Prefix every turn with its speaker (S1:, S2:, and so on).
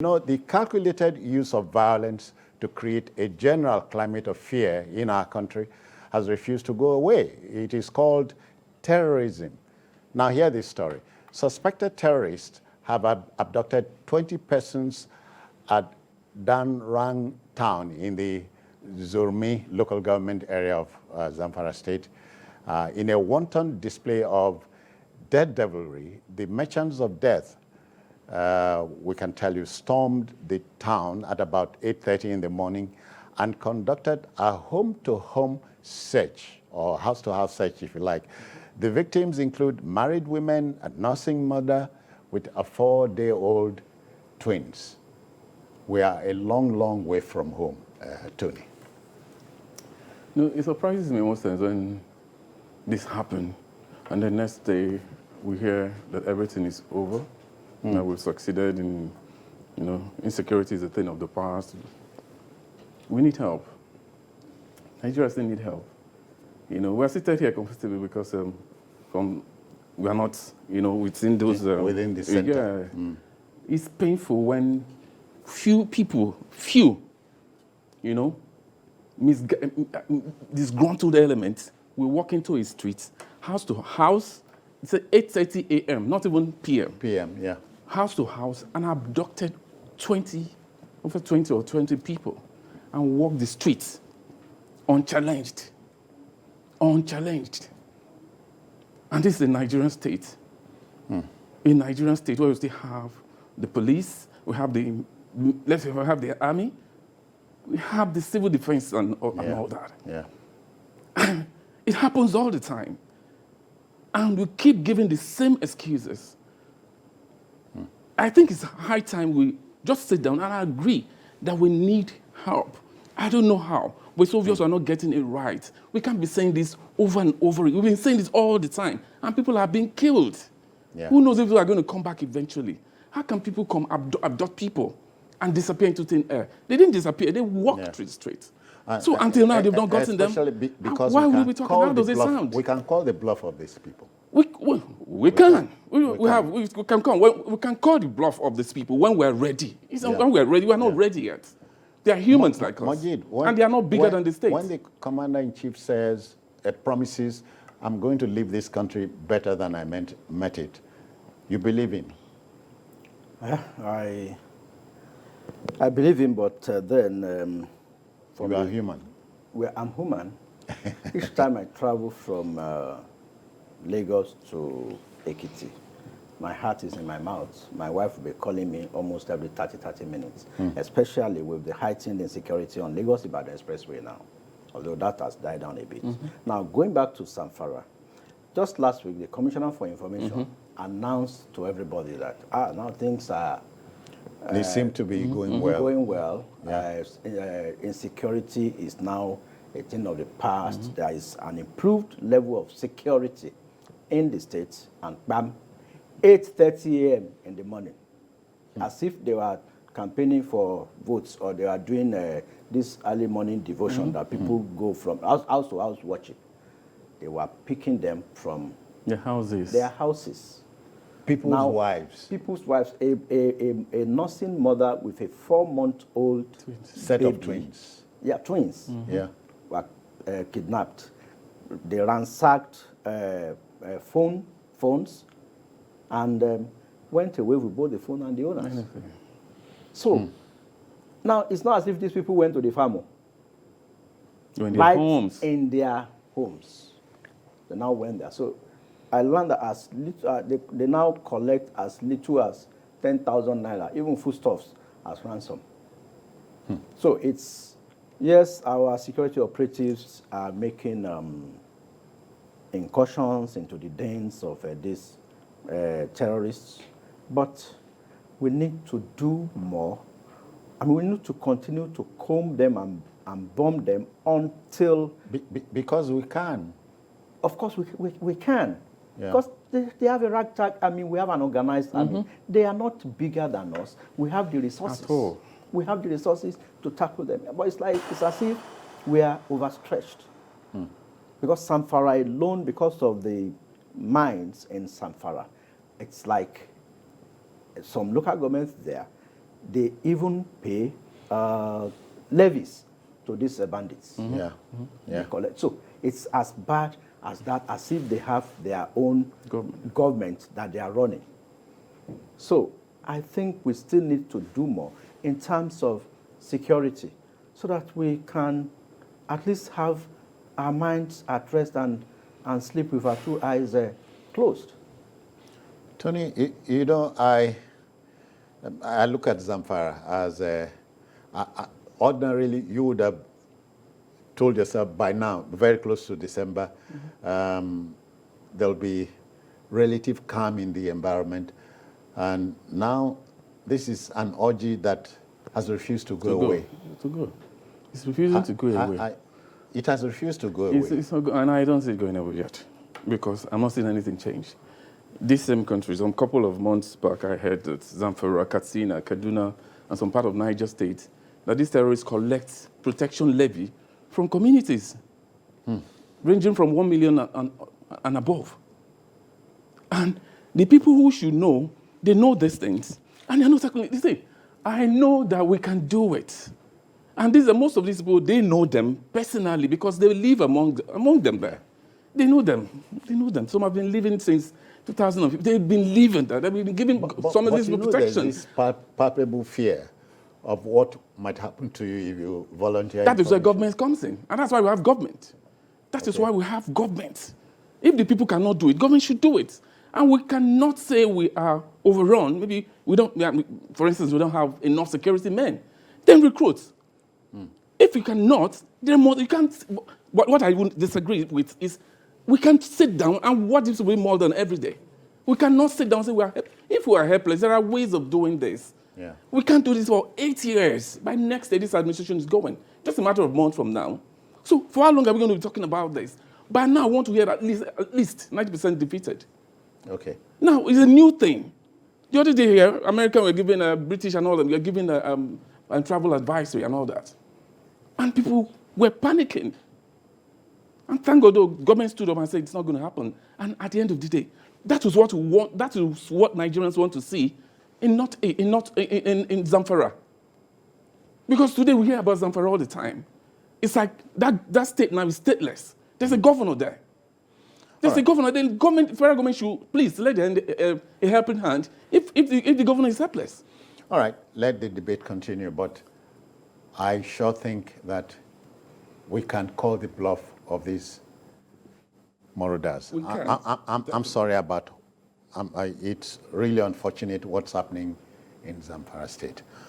S1: You know, the calculated use of violence to create a general climate of fear in our country has refused to go away. It is called terrorism. Now, hear this story. Suspected terrorists have abducted 20 persons at Danrang town in the Zurmi local government area of Zamfara State. In a wanton display of daredevilry, the merchants of death, we can tell you, stormed the town at about 8:30 in the morning and conducted a home-to-home search, or house-to-house search, if you like. The victims include married women, a nursing mother with a 4-day-old twins. We are a long, long way from home, Tony.
S2: No, it surprises me most times when this happens, and the next day we hear that everything is over, that we've succeeded in, insecurity is a thing of the past. We need help. Nigeria still need help. We're seated here comfortably because we are not, within those...
S1: within the center.
S2: Yeah. It's painful when few people, disgruntled elements will walk into a street, house to house, it's at 8:30 a.m., not even p.m.
S1: PM, yeah.
S2: House to house, and abducted over 20 people, and walk the streets unchallenged. And this is a Nigerian state. A Nigerian state where we still have the police, we have the army, we have the civil defense and all that.
S1: Yeah.
S2: It happens all the time. And we keep giving the same excuses. I think it's high time we just sit down and agree that we need help. I don't know how. But Soviets are not getting it right. We can't be saying this over and over. We've been saying this all the time. And people are being killed.
S1: Yeah.
S2: Who knows if they are going to come back eventually? How can people come abduct people and disappear into thin air? They didn't disappear. They walked through the street. So until now, they've not gotten them.
S1: Because
S2: why will we talk? How does it sound?
S1: We can call the bluff of these people.
S2: We can. We can call the bluff of these people when we're ready. When we're ready, we're not ready yet. They are humans like us.
S1: Majid,
S2: and they are not bigger than the state.
S1: When the commander-in-chief says, promises, I'm going to leave this country better than I met it, you believe him?
S3: I believe him, but then...
S1: you are human.
S3: I'm human. Each time I travel from Lagos to Ekiti, my heart is in my mouth. My wife will be calling me almost every 30 minutes, especially with the heightened insecurity on Lagos-Ibadan Expressway now, although that has died down a bit. Now, going back to Zamfara, just last week, the Commissioner for Information announced to everybody that now things are...
S1: they seem to be going well.
S3: Going well.
S1: Yeah.
S3: Insecurity is now a thing of the past. There is an improved level of security in the state, and bam, 8:30 a.m. in the morning, as if they were campaigning for votes or they are doing this early morning devotion that people go from house to house watching. They were picking them from
S2: their houses.
S1: People's wives.
S3: A nursing mother with a 4-month-old
S1: set
S3: baby.
S1: of twins.
S3: Yeah, twins.
S1: Yeah.
S3: Were kidnapped. They ransacked phones and went away with both the phone and the owners. So, now it's not as if these people went to the farm.
S2: In their homes.
S3: In their homes. They now went there. So, I learned that as little, they now collect as little as 10,000 naira, even foodstuffs, as ransom. So it's, yes, our security operatives are making incursions into the dens of these terrorists, but we need to do more. I mean, we need to continue to comb them and bomb them until...
S1: Because we can.
S3: Of course, we can.
S1: Yeah.
S3: Because they have a ragtag, we have an organized army. They are not bigger than us. We have the resources.
S2: At all.
S3: We have the resources to tackle them. But it's as if we are overstretched. Because Zamfara alone, because of the mines in Zamfara, it's like some local governments there, they even pay levies to these bandits.
S1: Yeah.
S3: They collect. So it's as bad as that, as if they have their own government that they are running. So I think we still need to do more in terms of security so that we can at least have our minds at rest and sleep with our two eyes closed.
S1: Tony, you know, I look at Zamfara as ordinarily you would have told yourself by now, very close to December, there'll be relative calm in the environment. And now this is an orgy that has refused to go away.
S2: It's refusing to go away.
S1: It has refused to go away.
S2: It's not and I don't see it going away yet, because I'm not seeing anything change. These same countries, a couple of months back, I heard that Zamfara, Katsina, Kaduna, and some part of Niger State, that these terrorists collect protection levy from communities, ranging from 1 million and above. And the people who should know, they know these things, and they're not tackling it. They say, I know that we can do it. And most of these people, they know them personally because they live among them there. They know them. They know them. Some have been living since 2005. They've been living there. They've been giving some of these protection.
S1: There's this palpable fear of what might happen to you if you volunteer.
S2: That is where government comes in. And that's why we have government. That is why we have government. If the people cannot do it, government should do it. And we cannot say we are overrun. Maybe we don't, for instance, we don't have enough security men. Then recruit. If you cannot, then more, you can't. What I would disagree with is we can't sit down and watch this way more than every day. We cannot sit down and say, if we are helpless, there are ways of doing this.
S1: Yeah.
S2: We can't do this for 8 years. By next day, this administration is going. Just a matter of months from now. So for how long are we going to be talking about this? By now, I want to hear at least 90% defeated.
S1: Okay.
S2: Now, it's a new thing. The other day here, America were giving British and all that, we were giving travel advisory and all that. And people were panicking. And thank God, the government stood up and said it's not going to happen. And at the end of the day, that is what we want. That is what Nigerians want to see in Zamfara. Because today we hear about Zamfara all the time. It's like that state now is stateless. There's a governor there. There's a governor. The federal government should please lend a helping hand if the governor is helpless.
S1: All right, let the debate continue. But I sure think that we can call the bluff of these marauders. I'm sorry about. It's really unfortunate what's happening in Zamfara State.